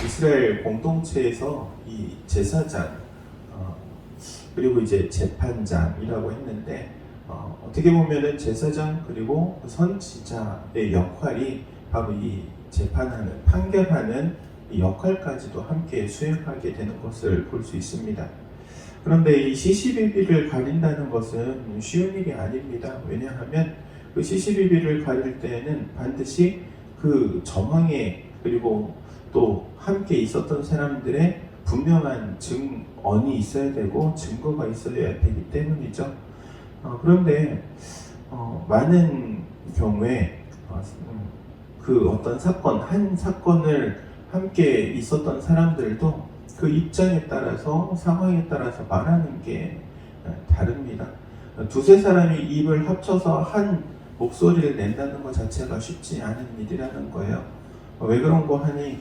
이스라엘 공동체에서 이 제사장 그리고 이제 재판장이라고 했는데 어떻게 보면은 제사장 그리고 선지자의 역할이 바로 이 재판하는 판결하는 이 역할까지도 함께 수행하게 되는 것을 볼 수 있습니다. 그런데 이 시시비비를 가린다는 것은 쉬운 일이 아닙니다. 왜냐하면 그 시시비비를 가릴 때에는 반드시 그 정황에 그리고 또 함께 있었던 사람들의 분명한 증언이 있어야 되고 증거가 있어야 되기 때문이죠. 그런데 많은 경우에 그 어떤 사건, 한 사건을 함께 있었던 사람들도 그 입장에 따라서 상황에 따라서 말하는 게 다릅니다. 두세 사람이 입을 합쳐서 한 목소리를 낸다는 것 자체가 쉽지 않은 일이라는 거예요. 왜 그런 거 하니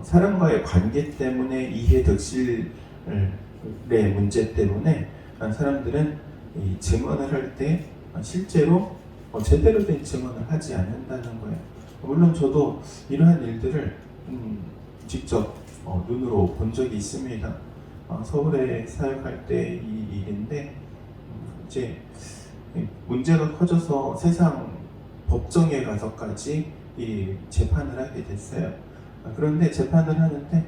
사람과의 관계 때문에 이해득실의 문제 때문에 사람들은 이 증언을 할 때 실제로 제대로 된 증언을 하지 않는다는 거예요. 물론 저도 이러한 일들을 직접 눈으로 본 적이 있습니다. 서울에 사역할 때 이 일인데 이제 문제가 커져서 세상 법정에 가서까지 이 재판을 하게 됐어요. 그런데 재판을 하는데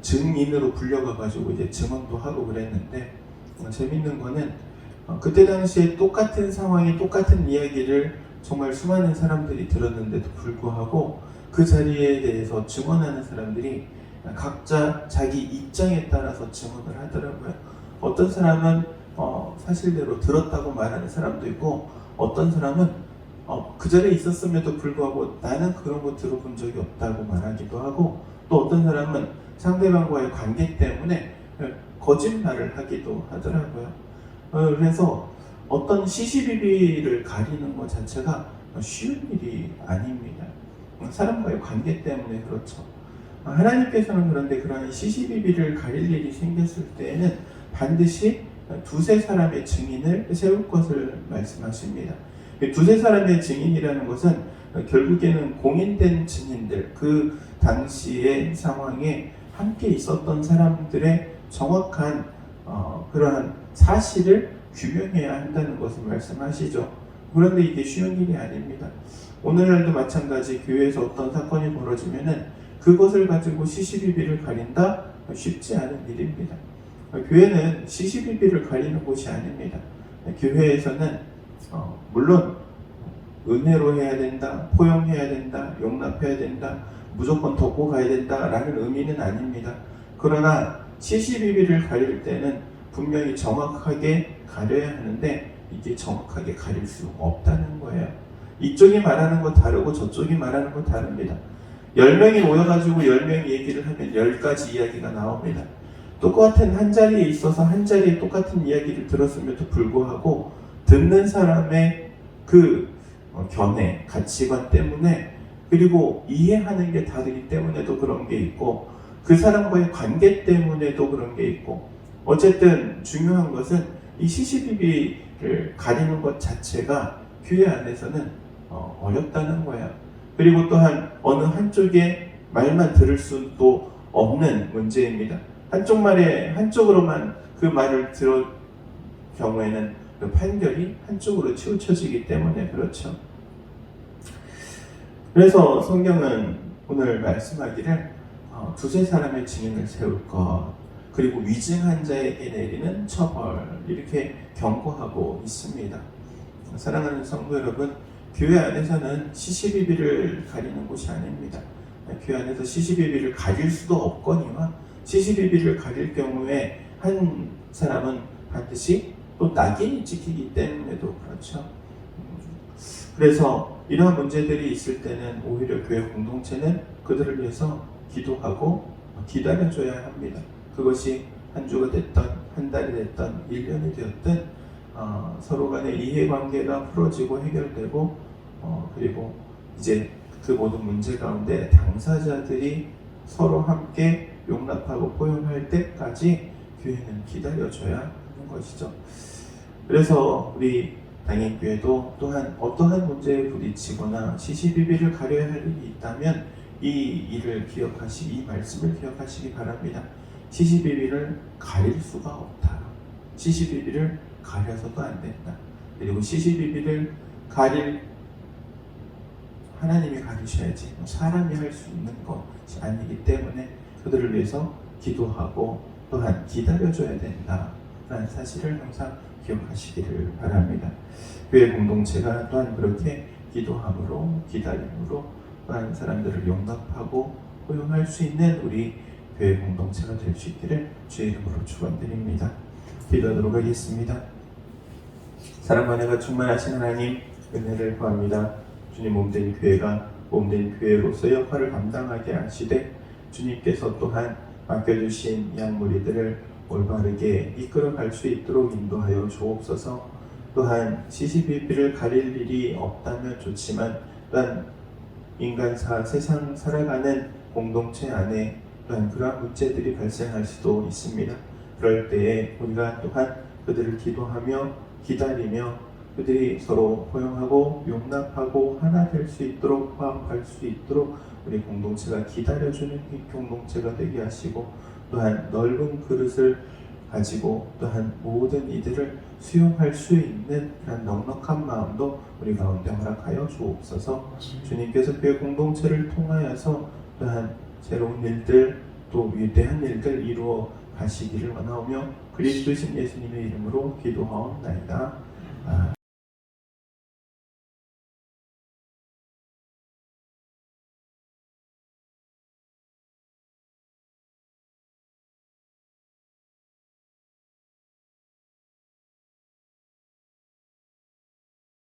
증인으로 불려가가지고 이제 증언도 하고 그랬는데 재밌는 거는 그때 당시에 똑같은 상황이 똑같은 이야기를 정말 수많은 사람들이 들었는데도 불구하고 그 자리에 대해서 증언하는 사람들이 각자 자기 입장에 따라서 증언을 하더라고요. 어떤 사람은 사실대로 들었다고 말하는 사람도 있고 어떤 사람은 그 자리에 있었음에도 불구하고 나는 그런 거 들어본 적이 없다고 말하기도 하고 또 어떤 사람은 상대방과의 관계 때문에 거짓말을 하기도 하더라고요. 그래서 어떤 시시비비를 가리는 것 자체가 쉬운 일이 아닙니다. 사람과의 관계 때문에 그렇죠. 하나님께서는 그런데 그런 시시비비를 가릴 일이 생겼을 때에는 반드시 두세 사람의 증인을 세울 것을 말씀하십니다. 두세 사람의 증인이라는 것은 결국에는 공인된 증인들, 그 당시의 상황에 함께 있었던 사람들의 정확한 그러한 사실을 규명해야 한다는 것을 말씀하시죠. 그런데 이게 쉬운 일이 아닙니다. 오늘날도 마찬가지 교회에서 어떤 사건이 벌어지면은 그것을 가지고 시시비비를 가린다? 쉽지 않은 일입니다. 교회는 시시비비를 가리는 곳이 아닙니다. 교회에서는 물론 은혜로 해야 된다, 포용해야 된다, 용납해야 된다, 무조건 덮고 가야 된다라는 의미는 아닙니다. 그러나 시시비비를 가릴 때는 분명히 정확하게 가려야 하는데 이게 정확하게 가릴 수 없다는 거예요. 이쪽이 말하는 거 다르고 저쪽이 말하는 거 다릅니다. 10명이 모여가지고 10명이 얘기를 하면 10가지 이야기가 나옵니다. 똑같은 한 자리에 있어서 한 자리에 똑같은 이야기를 들었음에도 불구하고 듣는 사람의 그 견해, 가치관 때문에 그리고 이해하는 게 다르기 때문에도 그런 게 있고 그 사람과의 관계 때문에도 그런 게 있고 어쨌든 중요한 것은 이 시시비비를 가리는 것 자체가 교회 안에서는 어렵다는 거예요. 그리고 또한 어느 한쪽의 말만 들을 수도 없는 문제입니다. 한쪽 말에 한쪽으로만 그 말을 들을 경우에는 그 판결이 한쪽으로 치우쳐지기 때문에 그렇죠. 그래서 성경은 오늘 말씀하기를 두세 사람의 증인을 세울 것 그리고 위증한 자에게 내리는 처벌 이렇게 경고하고 있습니다. 사랑하는 성도 여러분, 교회 안에서는 시시비비를 가리는 곳이 아닙니다. 교회 안에서 시시비비를 가릴 수도 없거니와 시시비비를 가릴 경우에 한 사람은 반드시 또 낙인이 찍히기 때문에도 그렇죠. 그래서 이러한 문제들이 있을 때는 오히려 교회 공동체는 그들을 위해서 기도하고 기다려줘야 합니다. 그것이 한 주가 됐던 한 달이 됐던 1년이 되었든 서로 간의 이해관계가 풀어지고 해결되고 그리고 이제 그 모든 문제 가운데 당사자들이 서로 함께 용납하고 포용할 때까지 교회는 기다려줘야 하는 것이죠. 그래서 우리 당인교회도 또한 어떠한 문제에 부딪히거나 시시비비를 가려야 할 일이 있다면 이 일을 이 말씀을 기억하시기 바랍니다. 시시비비를 가릴 수가 없다. 시시비비를 가려서도 안 된다. 그리고 시시비비를 가릴 하나님이 가르셔야지 사람이 할 수 있는 것이 아니기 때문에 그들을 위해서 기도하고 또한 기다려줘야 된다라는 사실을 항상 기억하시기를 바랍니다. 교회 공동체가 또한 그렇게 기도함으로 기다림으로 또한 사람들을 용납하고 포용할 수 있는 우리 교회 공동체가 될 수 있기를 주의 이름으로 축원드립니다. 기도하도록 하겠습니다. 사랑과 은혜가 충만하신 하나님 은혜를 구합니다. 주님 몸된 교회가 몸된 교회로서 역할을 감당하게 하시되 주님께서 또한 맡겨주신 양무리들을 올바르게 이끌어갈 수 있도록 인도하여 주옵소서. 또한 시시비비를 가릴 일이 없다면 좋지만 또한 세상 살아가는 공동체 안에 또한 그러한 문제들이 발생할 수도 있습니다. 그럴 때에 우리가 또한 그들을 기도하며 기다리며 그들이 서로 포용하고 용납하고 하나 될 수 있도록 화합할 수 있도록 우리 공동체가 기다려주는 이 공동체가 되게 하시고 또한 넓은 그릇을 가지고 또한 모든 이들을 수용할 수 있는 그런 넉넉한 마음도 우리 가운데 허락하여 주옵소서. 주님께서 교회 공동체를 통하여서 또한 새로운 일들 또 위대한 일들 이루어 가시기를 원하오며 그리스도신 예수님의 이름으로 기도하옵나이다. 아멘.